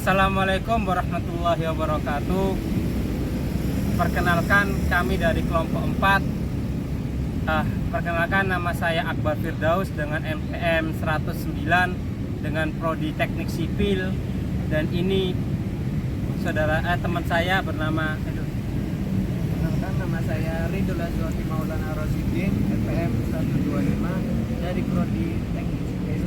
Assalamualaikum warahmatullahi wabarakatuh. Perkenalkan, kami dari kelompok 4. Perkenalkan, nama saya Akbar Firdaus dengan NPM 109 dengan prodi Teknik Sipil. Dan ini teman saya bernama Perkenalkan, nama saya Ridul Azwati Maulana Rosidin, NPM 125 dari prodi Teknik Sipil.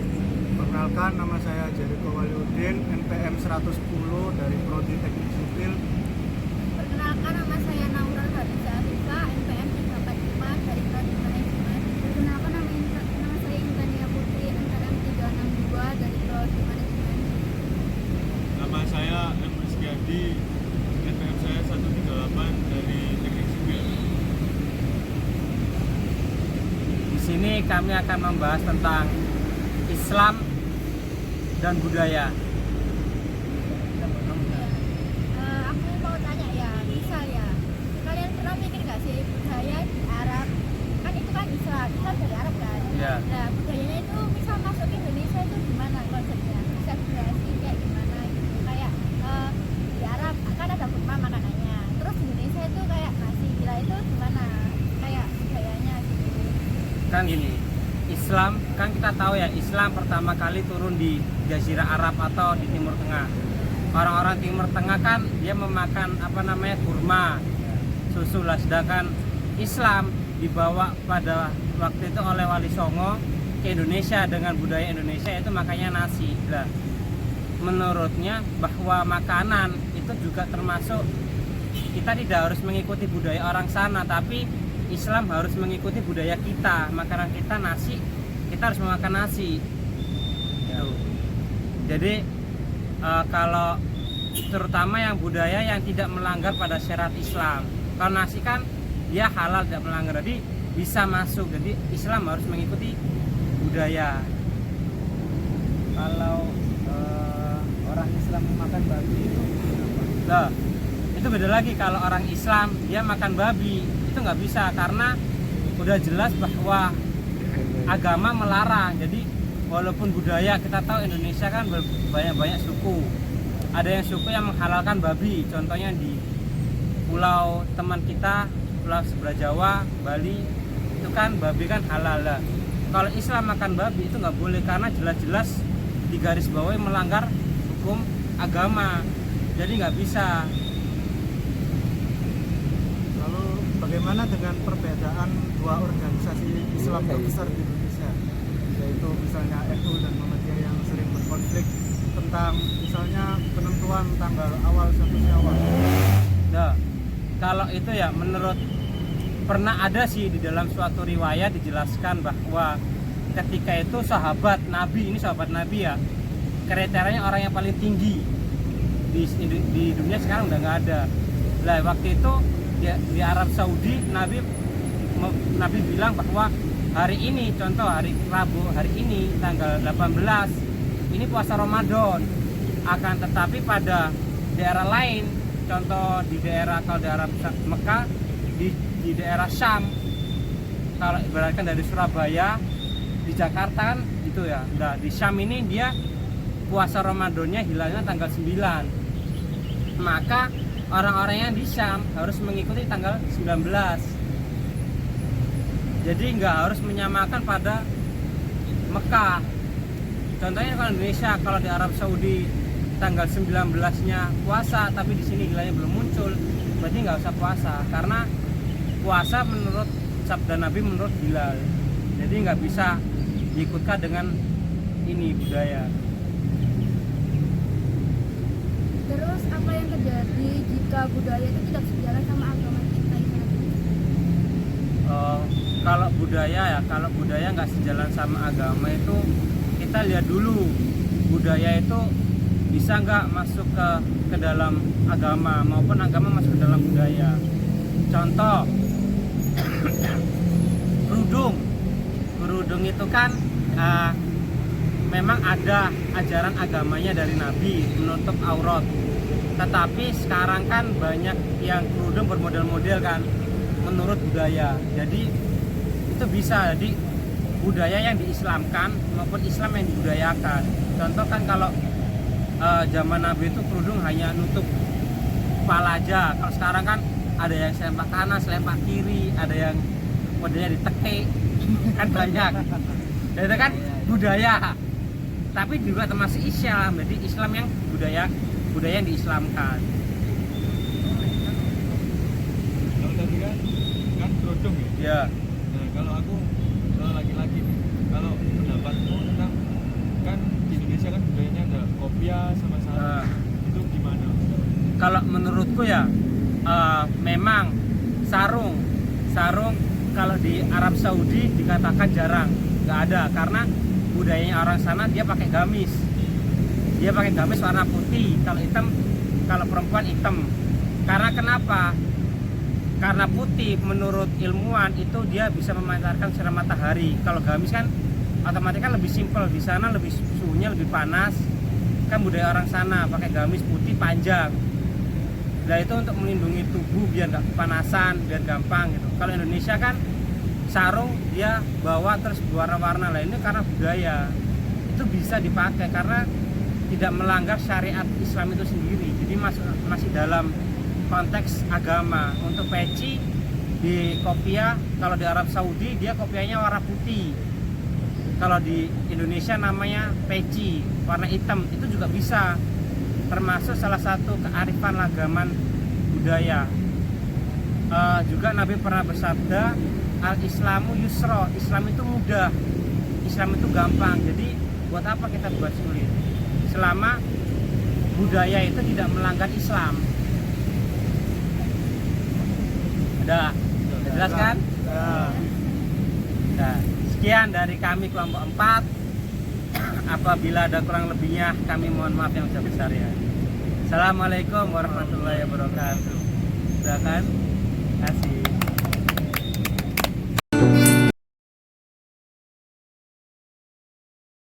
Perkenalkan, nama saya Jericho Waliuddin, NPM 110 dari prodi Teknik Sipil. Perkenalkan, nama saya Naura Hadiza Arifah, NPM 345 dari prodi Manajemen. Perkenalkan, nama saya Intania Putri, NPM 362 dari prodi Manajemen. Nama saya M. Rizkyadi, NPM saya 138 dari Teknik Sipil. Di sini kami akan membahas tentang Islam dan budaya. Aku mau tanya ya, misal ya, kalian pernah mikir gak sih budaya di Arab? Kan itu kan Islam dari Arab kan? Ya. Nah, budayanya itu misal masuk ke Indonesia itu gimana konsepnya? Bisa dijelasin kayak gimana gitu? Kayak di Arab kan ada kurma makanannya, terus di Indonesia itu kayak nasi gila itu gimana? Kayak budayanya gitu. Kan gini, Islam kan kita tahu ya, Islam pertama kali turun di Jazirah Arab atau di Timur Tengah. Orang-orang Timur Tengah kan dia memakan kurma, susu lah. Sedangkan Islam dibawa pada waktu itu oleh Wali Songo ke Indonesia dengan budaya Indonesia, itu makanya nasi. Nah, menurutnya bahwa makanan itu juga termasuk, kita tidak harus mengikuti budaya orang sana, tapi Islam harus mengikuti budaya kita. Makanan kita nasi, kita harus memakan nasi. Tuh. Jadi kalau terutama yang budaya yang tidak melanggar pada syariat Islam. Kalau nasi kan dia halal, tidak melanggar, jadi bisa masuk. Jadi Islam harus mengikuti budaya. Kalau orang Islam makan babi itu Nah, itu beda lagi. Kalau orang Islam dia makan babi, itu nggak bisa, karena udah jelas bahwa agama melarang. Jadi walaupun budaya, kita tahu Indonesia kan banyak suku. Ada yang suku yang menghalalkan babi, contohnya di pulau teman kita, pulau sebelah Jawa, Bali, itu kan babi kan halal lah. Kalau Islam makan babi itu nggak boleh, karena jelas-jelas di garis bawahi melanggar hukum agama. Jadi nggak bisa. Lalu bagaimana dengan perbedaan dua organisasi Islam terbesar di Indonesia, yaitu misalnya NU dan Muhammadiyah, yang sering berkonflik tentang misalnya penentuan tanggal awal 1 Syawal? Nah, kalau itu ya, menurut pernah ada sih di dalam suatu riwayat dijelaskan bahwa ketika itu sahabat Nabi, ini sahabat Nabi ya, kriterianya orang yang paling tinggi di dunia sekarang udah nggak ada. Lah waktu itu di Arab Saudi Nabi bilang bahwa hari ini, contoh hari Rabu, hari ini tanggal 18 ini puasa Ramadan. Akan tetapi pada daerah lain, contoh di daerah, kalau di Arab Mekah, di daerah Syam, kalau ibaratkan dari Surabaya, di Jakarta kan gitu ya. Nah, di Syam ini dia puasa Ramadannya hilalnya tanggal 9. Maka orang-orang yang di Syam harus mengikuti tanggal 19. Jadi nggak harus menyamakan pada Mekah. Contohnya kalau Indonesia, kalau di Arab Saudi tanggal 19-nya puasa, tapi di sini hilalnya belum muncul, berarti nggak usah puasa, karena puasa menurut sabda Nabi menurut hilal. Jadi nggak bisa diikutkan dengan ini budaya. Terus apa yang terjadi jika budaya itu tidak sejalan sama agama kita ini? Kalau budaya nggak sejalan sama agama itu, kita lihat dulu budaya itu bisa nggak masuk ke dalam agama, maupun agama masuk ke dalam budaya. Contoh kerudung itu kan memang ada ajaran agamanya dari Nabi menutup aurat. Tetapi sekarang kan banyak yang kerudung bermodel-model kan menurut budaya. Jadi itu bisa, jadi budaya yang diislamkan maupun Islam yang dibudayakan. Contoh kan kalau zaman Nabi itu kerudung hanya nutup kepala aja. Kalau sekarang kan ada yang selempang kanan, selempang kiri, ada yang modelnya ditekek, kan banyak. Dan itu kan budaya. Tapi juga termasuk Islam. Jadi Islam yang budaya yang diislamkan. Kalau tadi kan kerudung ya. Ya. Nah, kalau aku laki-laki nih, kalau pendapatmu tentang kan di Indonesia kan budayanya ada kopiah sama sarung, itu gimana? Kalau menurutku ya memang sarung kalau di Arab Saudi dikatakan jarang, nggak ada, karena budayanya orang sana dia pakai gamis warna putih, kalau perempuan hitam. Karena kenapa? Karena putih menurut ilmuwan itu dia bisa memancarkan sinar matahari. Kalau gamis kan otomatis kan lebih simpel, di sana lebih suhunya lebih panas, kan budaya orang sana pakai gamis putih panjang. Nah itu untuk melindungi tubuh biar nggak kepanasan, biar gampang gitu. Kalau Indonesia kan sarung dia bawa terus warna-warna lainnya karena budaya itu bisa dipakai karena tidak melanggar syariat Islam itu sendiri. Jadi masih dalam konteks agama. Untuk peci di kopiah, kalau di Arab Saudi dia kopiahnya warna putih. Kalau di Indonesia namanya peci warna hitam, itu juga bisa. Termasuk salah satu kearifan agaman budaya. Juga Nabi pernah bersabda, al-Islamu yusra, Islam itu mudah, Islam itu gampang. Jadi buat apa kita buat sulit? Selama budaya itu tidak melanggar Islam. Udah jelas kan? Nah, sekian dari kami kelompok 4. Apabila ada kurang lebihnya kami mohon maaf yang sebesar ya. Assalamualaikum warahmatullahi wabarakatuh. Udah kan? Terima kasih.